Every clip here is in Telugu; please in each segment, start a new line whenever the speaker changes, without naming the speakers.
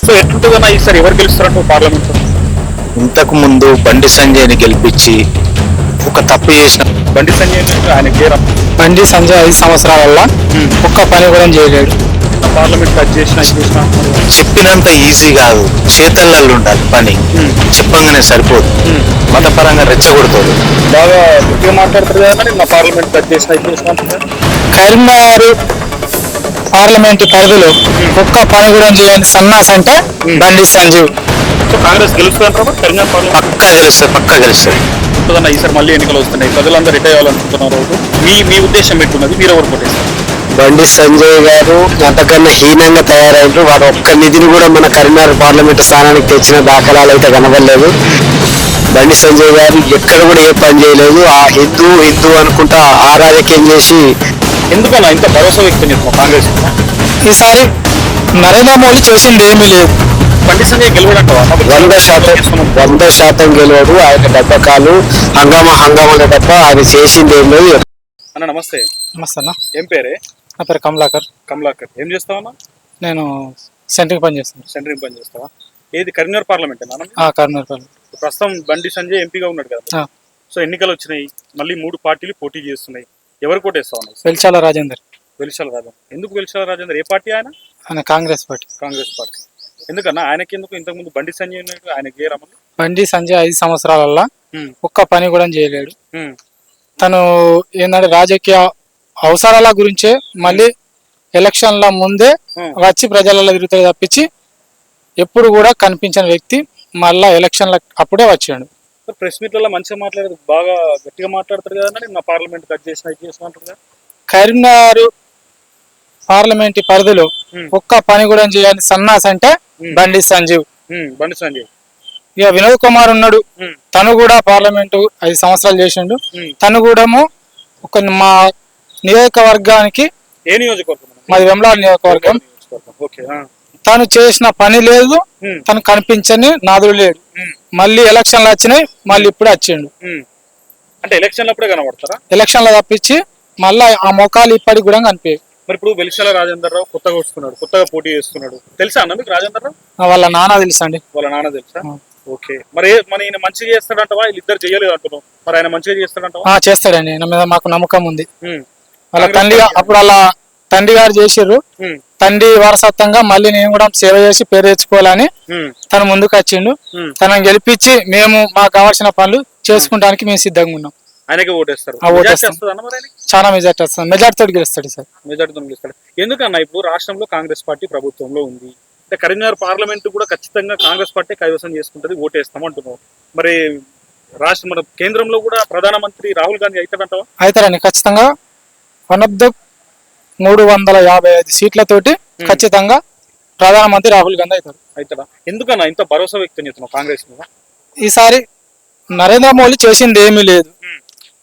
సో ఎట్లుంటుందన్నా ఈసారి ఎవరు గెలుస్తారంట పార్లమెంట్?
ఇంతకు ముందు బండి సంజయ్ని గెలిపించి ఒక తప్పు చేసిన
బండి సంజయ్ ఆయన గేరం
బండి సంజయ్ 5 సంవత్సరాల ఒక్క పని కూడా చేయలేడు.
పార్లమెంట్ కట్ చేసిన
చెప్పినంత ఈజీ కాదు, చేతల్లో ఉండాలి పని. చెప్పంగానే సరిపోదు, మతపరంగా రెచ్చగొడుతుంది.
బాగా గట్టిగా మాట్లాడతారు కదా నా పార్లమెంట్ కట్ చేసిన
కరీంనగర్ పార్లమెంట్ పరిధిలో ఒక్క పని కూడా చేయని సన్నాస్ అంటే బండి సంజీవ్.
సో కాంగ్రెస్ గెలుస్తుంటారా కరీంనగర్ పార్లమెంట్?
పక్కా గెలుస్తుంది.
ఈసారి మళ్ళీ ఎన్నికలు వస్తున్నాయి, ప్రజలందరూ రిటైర్ అవ్వాలనుకుంటున్నారు. మీ ఉద్దేశం ఎట్టున్నది? మీరు ఎవరు కొట్టేస్తారు?
బండి సంజయ్ గారు అంతకన్నా హీనంగా తయారైనరు. వాడు ఒక్క నిధిని కూడా మన కరీంనగర్ పార్లమెంట్ స్థానానికి తెచ్చిన దాఖలాలు అయితే కనబడలేదు. బండి సంజయ్ గారు ఎక్కడ కూడా ఏ పని చేయలేదు. ఆ హిందూ అనుకుంటా ఆ రాజకీయం చేసి
ఎందుకన్నా ఇంత భరోసా వ్యక్తం చేస్తున్నాం కాంగ్రెస్?
ఈసారి నరేంద్ర మోడీ చేసింది ఏమీ లేదు.
బండి సంజయ్ గెలవడంటావా?
100% గెలవడు. ఆయన డబ్బకాలు హంగామా తప్ప ఆయన చేసింది ఏం లేదు.
అన్న నమస్తే.
నమస్తే అన్న.
ఏం పేరే?
నా పేరు కమలాకర్.
ఏం చేస్తావన్నా?
నేను సెంట్రింగ్ పని చేస్తాను.
సెంట్రింగ్ పని చేస్తావా? ఏది కరీంనగర్ పార్లమెంట్?
కరీంనగర్ పార్లమెంట్.
ప్రస్తుతం బండి సంజయ్ ఎంపీగా ఉన్నాడు కదా. సో ఎన్నికలు వచ్చినాయి, మళ్ళీ 3 పార్టీలు పోటీ చేస్తున్నాయి. ఎవరు కోటేస్తావు?
వెల్చాల రాజేందర్.
ఎందుకు వెల్చాల రాజేందర్? ఏ పార్టీ ఆయన?
కాంగ్రెస్ పార్టీ.
ఎందుకన్నా ఆయనకి ఎందుకు? ఇంతకుముందు బండి సంజయ్ ఉన్నాడు, ఆయనకి ఏ రమ్మని?
బండి సంజయ్ 5 సంవత్సరాల ఒక్క పని కూడా చేయలేడు. తను ఏంటంటే రాజకీయ అవసరాల గురించే మళ్ళీ ఎలక్షన్ల ముందే వచ్చి ప్రజలలో తిరుగుతాడు తప్పించి ఎప్పుడు కూడా కనిపించిన వ్యక్తి మళ్ళా ఎలక్షన్ల అప్పుడే వచ్చాడు.
ప్రెస్ మీట్లలో మంచిగా మాట్లాడదు, బాగా గట్టిగా మాట్లాడతారు కదా. నా పార్లమెంట్ కట్ చేసిన అంటారు కదా.
కరీంనగర్ పార్లమెంట్ పరిధిలో ఒక్క పని కూడా చేయని సన్నాస్ అంటే బండి సంజీవ్. ఇక వినోద్ కుమార్ ఉన్నాడు, తను కూడా పార్లమెంటు 5 సంవత్సరాలు చేసిండు. తను కూడా ఒక మా నియోజకవర్గానికి,
ఏ నియోజకవర్గం?
మాది వెమ్లాడ్ నియోజకవర్గం. తను చేసిన పని లేదు, తను కనిపించని నాదుడు లేడు. మళ్ళీ ఎలక్షన్లు వచ్చినాయి, మళ్ళీ ఇప్పుడు వచ్చిండు.
అంటే ఎలక్షన్లు అప్పుడే కనబడతారా?
ఎలక్షన్లు తప్పించి మళ్ళీ ఆ మొఖాలు ఇప్పటికి కూడా కనిపించాయి.
మరి ఇప్పుడు వెలిశాల రాజేందర్ రావు కొత్తగా పోటీ చేస్తున్నాడు. తెలుసా అన్న మీకు రాజేందర్ రావు?
వాళ్ళ నాన్న తెలుసా అండి.
వాళ్ళ నాన్న తెలుసా? ఓకే. మరి ఈయన మంచిగా చేస్తాడంటవా? వీళ్ళిద్దరు చేయలేదు అంటున్నావు, మరి ఆయన మంచిగా చేస్తాడంటవా?
చేస్తాడండి, నా మీద మాకు నమ్మకం ఉంది. వాళ్ళ తండ్రి అప్పుడు వాళ్ళ తండ్రి గారు చేసిర్రు. తండ్రి వారసత్వంగా మళ్ళీ నేను కూడా సేవ చేసి పేరు తెచ్చుకోవాలని తను ముందుకు వచ్చిండు. తనను గెలిపించి మేము మాకు కావాల్సిన పనులు చేసుకుంటానికి మేము సిద్ధంగా ఉన్నాం.
ఆయనకి ఓటేస్తారు.
చాలా మెజార్టీ వస్తుంది. మెజార్టీతో గెలుస్తాడు సార్.
మెజార్టీతో గెలుస్తాడు. ఎందుకన్నా ఇప్పుడు రాష్ట్రంలో కాంగ్రెస్ పార్టీ ప్రభుత్వంలో ఉంది, అంటే కరీంనగర్ పార్లమెంట్ కూడా ఖచ్చితంగా కాంగ్రెస్ పార్టీ కైవసం చేసుకుంటుంది, ఓటేస్తాం అంటున్నావు. మరి మన కేంద్రంలో కూడా ప్రధానమంత్రి రాహుల్ గాంధీ అవుతాడంటావా?
అవుతారండి ఖచ్చితంగా. 355 సీట్లతోటి ఖచ్చితంగా ప్రధానమంత్రి రాహుల్ గాంధీ
అవుతాడా? ఎందుకన్నా ఇంత భరోసా వ్యక్తం చేస్తున్నావు కాంగ్రెస్ మీద?
ఈసారి నరేంద్ర మోడీ చేసింది ఏమీ లేదు.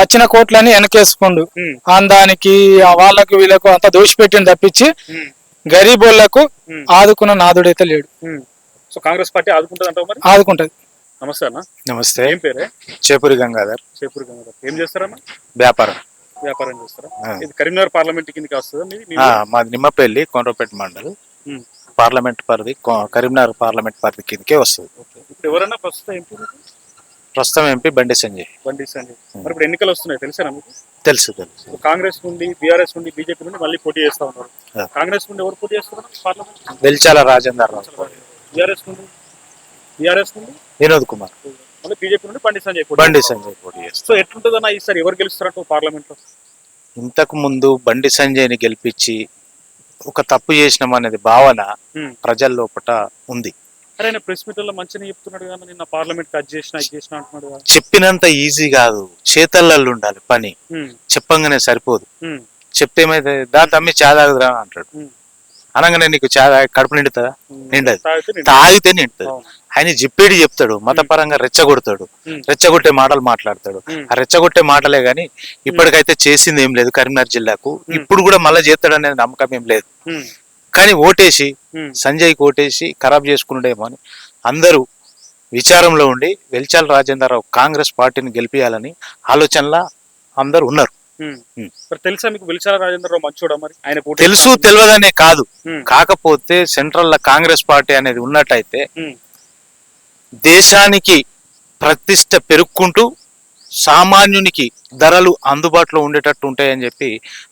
వచ్చిన కోట్లని వెనకేసుకుండు. ఆందానికి వాళ్ళకు వీళ్ళకు అంతా దోషిపెట్టింది తప్పించి గరీబోళ్లకు ఆదుకున్న నాదుడైతే లేడు.
సో కాంగ్రెస్ పార్టీ ఆదుకుంటది.
ఆదుకుంటది.
నమస్తే అన్న.
నమస్తే.
ఏం పేరే?
చేపూరి గంగాధర్.
ఏం చేస్తారన్నా?
వ్యాపారం
చేస్తారా? ఇది కరీంనగర్ పార్లమెంట్ కిందకి వస్తుందా?
మాది నిమ్మపల్లి కోనరాపేట మండల్. పార్లమెంట్ పరిధి కరీంనగర్ పార్లమెంట్ పరిధి కిందకే వస్తుంది.
ఎవరన్నా
ప్రస్తుతం ఎంపీ బండి సంజయ్.
మరి ఇప్పుడు ఎన్నికలు వస్తున్నాయి, తెలుసా మీకు?
తెలుసు.
కాంగ్రెస్ నుండి, బీఆర్ఎస్ నుండి, బీజేపీ నుండి మళ్ళీ పోటీ చేస్తా ఉన్నారు. కాంగ్రెస్ నుండి ఎవరు పోటీ చేస్తున్నారు పార్లమెంట్?
వెల్చాల రాజేందర్ రావు.
బీఆర్ఎస్ నుండి
వినోద్ కుమార్.
మళ్ళీ బీజేపీ నుండి బండి సంజయ్
పోటీ చేస్తారు.
సో ఎట్లుంటుందన్నా ఈసారి ఎవరు గెలుస్తారంట పార్లమెంట్ లో?
ఇంతకు ముందు బండి సంజయ్ని గెలిపించి ఒక తప్పు చేసినామనేది భావన ప్రజల లోపల ఉంది.
ఆయన ప్రెస్ మీట్లలో మంచిగా చెప్తున్నాడు కదా, నిన్న పార్లమెంట్ కట్ చేసిన అంటున్నాడు.
చెప్పినంత ఈజీ కాదు, చేతల్లో ఉండాలి పని. చెప్పంగానే సరిపోదు, చెప్తే ఏమైతే దా తమ్మి చాదాగురా అంటాడు. అనగానే నీకు కడుపు నిండుతుందా? నిండదు. తాగితే నిండుతుంది. ఆయన చెప్పేది చెప్తాడు, మతపరంగా రెచ్చగొట్టే మాటలు మాట్లాడతాడు. ఆ రెచ్చగొట్టే మాటలే గాని ఇప్పటికైతే చేసింది ఏం లేదు కరీంనగర్ జిల్లాకు. ఇప్పుడు కూడా మళ్ళీ చేస్తాడు అనేది నమ్మకం ఏం లేదు. కానీ ఓటేసి సంజయ్కి ఓటేసి ఖరాబ్ చేసుకున్నాడేమో అని అందరూ విచారంలో ఉండి వెల్చాల రాజేందర్ రావు కాంగ్రెస్ పార్టీని గెలిపియాలని ఆలోచనలా అందరూ ఉన్నారు.
మరి తెలుసా మీకు వెలిచాల రాజేంద్రరావు మంచోడా మరి ఆయన పోటీ
తెలుసు తెలియదనే కాదు,
ఉమ్,
కాకపోతే సెంట్రల్ లో కాంగ్రెస్ పార్టీ అనేది ఉన్నట్టయితే
ఉమ్,
దేశానికి ప్రతిష్ట పెరుక్కుంటూ సామాన్యునికి ధరలు అందుబాటులో ఉండేటట్టు ఉంటాయని చెప్పి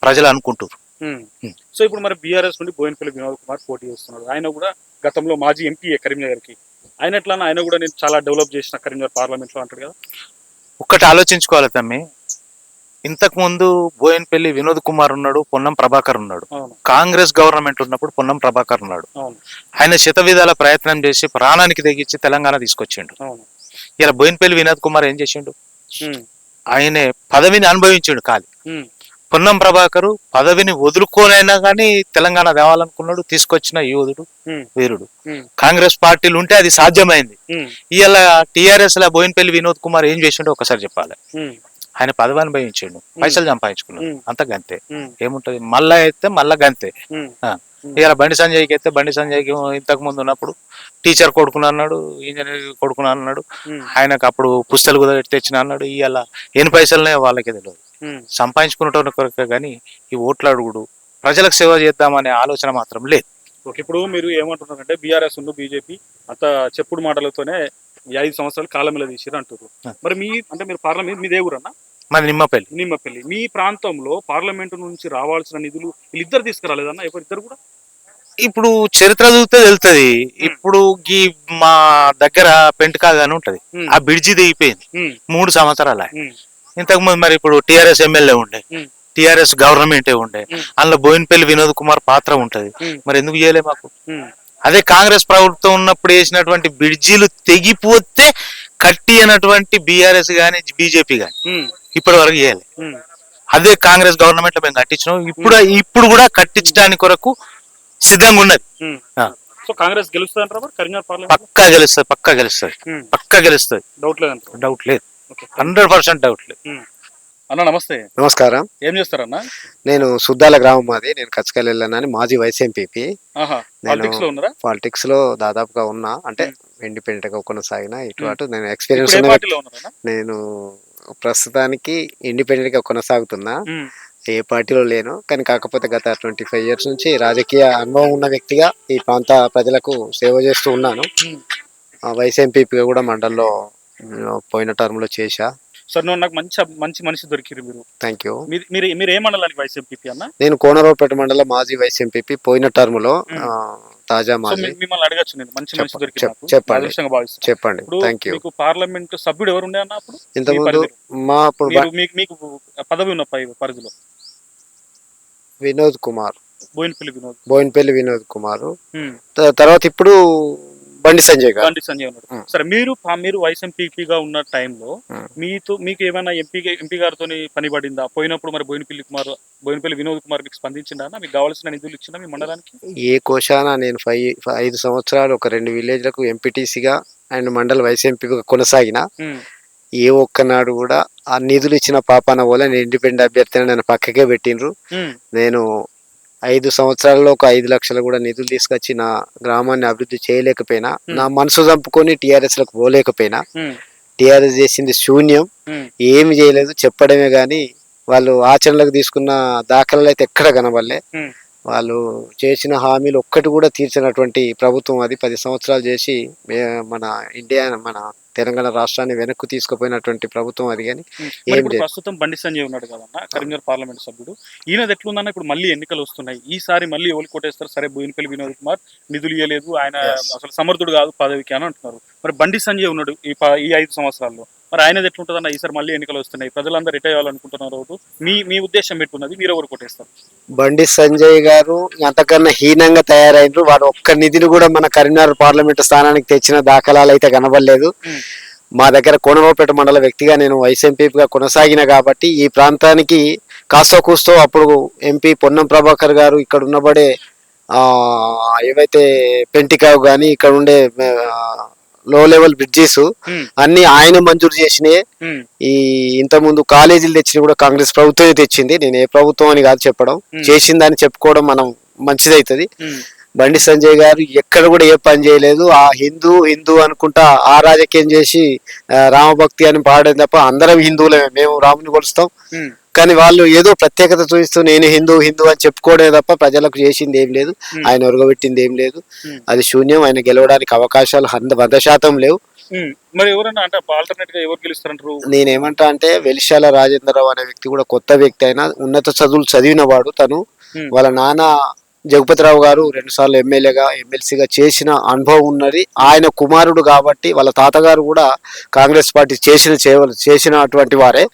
ప్రజలు అనుకుంటారు.
ఉమ్. సో ఇప్పుడు మరి బీఆర్ఎస్ నుండి బోయినపల్లి వినోద్ కుమార్ పోటీ చేస్తున్నాడు. ఆయన కూడా గతంలో మాజీ ఎంపీ కరీంనగర్కి. ఆయన ఎట్లా ఆయన కూడా నేను చాలా డెవలప్ చేసిన కరీంనగర్ పార్లమెంట్ లో అంటాడు కదా.
ఒక్కటి ఆలోచించుకోవాలి తమ్మి, ఇంతకు ముందు బోయినపల్లి వినోద్ కుమార్ ఉన్నాడు, పొన్నం ప్రభాకర్ ఉన్నాడు.
అవును
కాంగ్రెస్ గవర్నమెంట్ ఉన్నప్పుడు పొన్నం ప్రభాకర్ ఉన్నాడు.
అవును
ఆయన శత విధాల ప్రయత్నం చేసి ప్రాణానికి తెగించి తెలంగాణ తీసుకొచ్చిండు.
అవును.
ఇలా బోయినపల్లి వినోద్ కుమార్ ఏం చేసిండు?
ఉమ్,
ఆయనే పదవిని అనుభవించిండు ఖాళీ.
ఉమ్,
పొన్నం ప్రభాకరు పదవిని వదులుకోనైనా కానీ తెలంగాణ తేవాలనుకున్నాడు, తీసుకొచ్చిన యోధుడు,
ఉమ్,
వీరుడు.
ఉమ్,
కాంగ్రెస్ పార్టీలు ఉంటే అది సాధ్యమైంది.
ఉమ్,
ఇవాళ టీఆర్ఎస్ లా బోయినపల్లి వినోద్ కుమార్ ఏం చేసిండో ఒకసారి చెప్పాలి.
ఉమ్,
ఆయన పదవి అనుభవించిండు, పైసలు సంపాదించుకున్నాడు,
ఉమ్,
అంత గంతే.
ఉమ్,
ఏముంటది, మళ్ళా అయితే మళ్ళా గంతే.
ఉమ్,
ఇవాళ బండి సంజయ్కి అయితే బండి సంజయ్కి ఇంతకు ముందు ఉన్నప్పుడు టీచర్ కొడుకుని అన్నాడు, ఇంజనీర్ కొడుకుని అన్నాడు,
ఉమ్,
ఆయనకు అప్పుడు పుస్తకాలు కూడా తెచ్చిన అన్నాడు. ఇవాళ ఎన్ని పైసలనే వాళ్ళకే తెలియదు.
ఉమ్.
సంపాదించుకునేటోని కొరకే కానీ ఈ ఓట్లు అడుగుడు, ప్రజలకు సేవ చేద్దామనే ఆలోచన మాత్రం లేదు.
ఓకే, ఇప్పుడు మీరు ఏమంటున్నారంటే బీఆర్ఎస్ ఉన్న బీజేపీ అంత చెప్పుడు మాటలతోనే ఈ 5 సంవత్సరాలు కాలంలో తీసిరు అంటారు. మరి అంటే మీరు పార్లమెంట్ మీ దేవురన్నా
మన నిమ్మపల్లి
నిమ్మపల్లి మీ ప్రాంతంలో పార్లమెంటు నుంచి రావాల్సిన నిధులు వీళ్ళిద్దరు తీసుకురాలేదన్నా? ఎవరిద్దరు కూడా
ఇప్పుడు చరిత్ర చూస్తే వెళ్తుంది. ఇప్పుడు ఈ మా దగ్గర పెంటకాగా అని ఉంటది,
ఉమ్,
ఆ బ్రిడ్జి దిగిపోయింది
ఉమ్,
3 సంవత్సరాల.
ఉమ్,
ఇంతకు ముందు మరి ఇప్పుడు టీఆర్ఎస్ ఎమ్మెల్యే ఉండే,
ఉమ్,
టీఆర్ఎస్ గవర్నమెంటే ఉండే,
ఉమ్,
అందులో బోయినపల్లి వినోద్ కుమార్ పాత్ర ఉంటది.
ఉమ్,
మరి ఎందుకు చేయలే మాకు?
ఉమ్,
అదే కాంగ్రెస్ ప్రభుత్వం ఉన్నప్పుడు వేసినటువంటి బ్రిడ్జీలు తెగిపోతే కట్టి అన్నటువంటి బీఆర్ఎస్ గాని బీజేపీ గాని
ఉమ్,
ఇప్పటి వరకు చేయాలి.
ఉమ్,
అదే కాంగ్రెస్ గవర్నమెంట్ లో మేము కట్టించినాం. ఇప్పుడు కూడా కట్టించడానికి కొరకు సిద్ధంగా ఉన్నది.
ఉమ్.
ఆ.
సో కాంగ్రెస్ గెలుస్తుందంటారా మరి కరీంనగర్ పార్లమెంట్?
పక్కా గెలుస్తుంది, పక్కా గెలుస్తుంది, పక్కా గెలుస్తుంది.
డౌట్ లేదంటారు?
డౌట్ లేదు,
ఓకే.
100% డౌట్ లేదు.
అన్న నమస్తే,
నమస్కారం.
ఏం చేస్తారన్నా?
నేను సుద్దాల గ్రామం మాది. నేను కచ్చకాయలు వెళ్ళానని మాజీ వైస్ ఎంపీపీ.
ఆహా, పాలిటిక్స్ లో ఉన్నారా?
పాలిటిక్స్ లో దాదాపుగా ఉన్నా, అంటే ఇండిపెండెంట్ గా కొనసాగిన ఇటు అటు. నేను ఎక్స్పీరియన్స్
ఇప్పుడు ఏ
ఉన్న
పార్టీలో ఉన్నారన్నా?
నేను ప్రస్తుతానికి ఇండిపెండెంట్ గా కొనసాగుతున్నా,
ఉమ్,
ఏ పార్టీలో లేను. కానీ కాకపోతే గత 25 years నుంచి రాజకీయ అనుభవం ఉన్న వ్యక్తిగా ఈ ప్రాంత ప్రజలకు సేవ చేస్తూ ఉన్నాను.
ఉమ్.
వైస్ ఎంపీపీగా కూడా మండల్లో పోయిన టర్మ్ లో చేశా.
సార్ నువ్వు నాకు మంచి మనిషి దొరికిరు మీరు.
Thank you.
మీరు ఏ మండలానికి వైస్ ఎంపీ అన్న?
నేను కోనరావుపేట మండలం మాజీ వైస్ ఎంపీపీ, పోయిన టర్మ్ లో తాజా
సో
మాజీ.
మిమ్మల్ని అడగచ్చు, నేను మంచి మనిషి దొరికిరు నాకు.
చెప్పండి.
అదృష్టంగా భావిస్తున్నాను.
చెప్పండి.
ఇప్పుడు
థ్యాంక్ యూ.
మీకు పార్లమెంట్ సభ్యుడు ఎవరు ఉండే అన్న అప్పుడు?
ఇంతకుముందు మా అప్పుడు
మీకు పదవి ఉన్న పరిధిలో
వినోద్ కుమార్,
బోయినపల్లి
వినోద్ కుమార్.
ఉమ్,
తర్వాత ఇప్పుడు బండి సంజయ్ గారు.
బండి సంజయ్ ఉన్నాడు. సరే, మీరు వైస్ ఎంపీగా ఉన్న టైంలో మీకు ఏమైనా ఎంపీ గారితో పని పడిందా? పోయినప్పుడు మరి బోయినపల్లి వినోద్ కుమార్ మీకు స్పందించిందా? మీకు కావాల్సిన నిధులు ఇచ్చిందా మీ మండలానికి?
ఏ కోశాన నేను 5 సంవత్సరాలు ఒక 2 విలేజ్లకు ఎంపీటీసీగా అండ్ మండల వైస్ ఎంపీగా కొనసాగిన.
ఉమ్,
ఏ ఒక్కనాడు కూడా ఆ నిధులు ఇచ్చిన పాపాన వల్ల నేను ఇండిపెండెంట్ అభ్యర్థిని నన్ను పక్కకే పెట్టిండ్రు.
ఉమ్,
నేను 5 సంవత్సరాల్లో ఒక 5 లక్షలు కూడా నిధులు తీసుకొచ్చి నా గ్రామాన్ని అభివృద్ధి చేయలేకపోయినా, నా మనసు చంపుకొని టీఆర్ఎస్ లకు పోలేకపోయినా,
ఉమ్,
టీఆర్ఎస్ చేసింది శూన్యం,
ఉమ్,
ఏమి చేయలేదు, చెప్పడమే గాని వాళ్ళు ఆచరణలకు తీసుకున్న దాఖలాలు అయితే ఎక్కడ కనబడలే.
ఉమ్,
వాళ్ళు చేసిన హామీలు ఒక్కటి కూడా తీర్చినటువంటి ప్రభుత్వం అది. 10 సంవత్సరాలు చేసి మన తెలంగాణ రాష్ట్రాన్ని వెనక్కు తీసుకుపోయినటువంటి ప్రభుత్వం అది. కానీ
మరి ఇప్పుడు ప్రస్తుతం బండి సంజయ్ ఉన్నాడు కదన్నా, కరీంనగర్ పార్లమెంట్ సభ్యుడు. ఈయనది ఎట్లుందన్న? ఇప్పుడు మళ్ళీ ఎన్నికలు వస్తున్నాయి, ఈసారి మళ్ళీ ఎవరు కొట్టేస్తారు? సరే, బోయినపల్లి వినోద్ కుమార్ నిధులు ఇవ్వలేదు, ఆయన అసలు సమర్థుడు కాదు పదవికి అని అంటున్నారు. మరి బండి సంజయ్ ఉన్నాడు ఈ 5 సంవత్సరాల్లో, మరి ఆయనది ఎట్లుంటుందన్న? ఈసారి మళ్ళీ ఎన్నికలు వస్తున్నాయి, ప్రజలందరూ రిటైర్ అవ్వాలనుకుంటున్నారు. మీ ఉద్దేశం పెట్టున్నది, మీరు ఎవరు కొట్టేస్తారు?
బండి సంజయ్ గారు అంతకన్నా హీనంగా తయారైనరు. వాడు ఒక్క నిధిని కూడా మన కరీంనగర్ పార్లమెంట్ స్థానానికి తెచ్చిన దాఖలాలు అయితే కనబడలేదు. మా దగ్గర కోనరావుపేట మండల వ్యక్తిగా నేను వైస్ ఎంపీగా కొనసాగిన కాబట్టి ఈ ప్రాంతానికి కాస్తో కూస్తో అప్పుడు ఎంపీ పొన్నం ప్రభాకర్ గారు ఇక్కడ ఉన్నబడే ఏవైతే పెంటికావు కానీ ఇక్కడ ఉండే లో లెవెల్ బ్రిడ్జెస్ అన్ని ఆయన మంజూరు చేసినాయి. ఈ ఇంత ముందు కాలేజీలు తెచ్చిన కూడా కాంగ్రెస్ ప్రభుత్వమే తెచ్చింది. నేను ఏ ప్రభుత్వం అని కాదు చెప్పడం, చేసిందని చెప్పుకోవడం మనం మంచిదైతది. బండి సంజయ్ గారు ఎక్కడ కూడా ఏ పని చేయలేదు. ఆ హిందూ అనుకుంటా ఆ రాజకీయం చేసి రామభక్తి అని పాడేది తప్ప అందరం హిందువులమే, మేము రాముని కొలుస్తాం, కానీ వాళ్ళు ఏదో ప్రత్యేకత చూపిస్తూ నేను హిందూ హిందూ అని చెప్పుకోవడమే తప్ప ప్రజలకు చేసింది ఏం లేదు, ఆయన ఒరగబెట్టింది ఏం లేదు. అది శూన్యం. ఆయన గెలవడానికి అవకాశాలు 100% లేవు.
మరి ఎవరన్నా అంటే ఆల్టర్నేట్ గా ఎవరు గెలుస్తారంటారు?
నేనేమంటా అంటే వెలిశాల రాజేంద్రరావు అనే వ్యక్తి కూడా కొత్త వ్యక్తి అయినా ఉన్నత చదువులు చదివిన వాడు తను. వాళ్ళ నాన్న జగపతిరావు గారు 2 సార్లు ఎమ్మెల్యేగా ఎమ్మెల్సీగా చేసిన అనుభవం ఉన్నది. ఆయన కుమారుడు కాబట్టి వాళ్ళ తాతగారు కూడా కాంగ్రెస్ పార్టీ చేసినటువంటి వారే.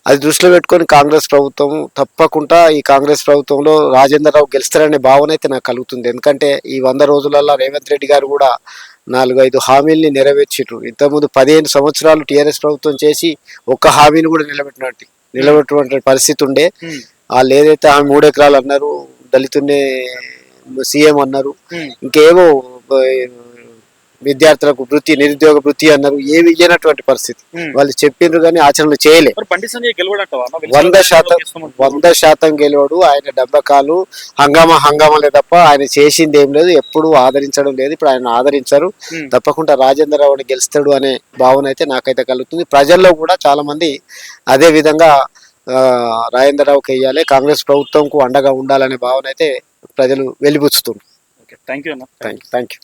అది దృష్టిలో పెట్టుకొని కాంగ్రెస్ ప్రభుత్వం తప్పకుండా ఈ కాంగ్రెస్ ప్రభుత్వంలో రాజేంద్రరావు గెలుస్తారనే భావన అయితే నాకు కలుగుతుంది. ఎందుకంటే ఈ 100 రోజులలో రేవంత్ రెడ్డి గారు కూడా 4-5 హామీల్ని నెరవేర్చారు. ఇంతకుముందు 15 సంవత్సరాలు టీఆర్ఎస్ ప్రభుత్వం చేసి ఒక్క హామీని కూడా నిలబెట్టినటువంటి పరిస్థితి ఉండే. వాళ్ళు ఏదైతే ఆమె 3 ఎకరాలు అన్నారు, దళితున్నే సీఎం అన్నారు, ఇంకేమో విద్యార్థులకు వృత్తి నిరుద్యోగ వృత్తి అన్నారు, ఏమి ఇయ్యనటువంటి పరిస్థితి. వాళ్ళు చెప్పిండ్రు కానీ ఆచరణలు చేయలే. 100% గెలవడు. ఆయన డబ్బకాలు హంగామాలే తప్ప ఆయన చేసింది ఏం లేదు, ఎప్పుడు ఆదరించడం లేదు. ఇప్పుడు ఆయన ఆదరించారు. తప్పకుండా రాజేంద్రరావుని గెలుస్తాడు అనే భావన అయితే నాకైతే కలుగుతుంది. ప్రజల్లో కూడా చాలా మంది అదే విధంగా రాజేంద్రరావుకి వెయ్యాలి, కాంగ్రెస్ ప్రభుత్వంకు అండగా ఉండాలనే భావన అయితే ప్రజలు వెలిబుచ్చుతున్నారు.
థ్యాంక్ యూ అన్న.
Thank you.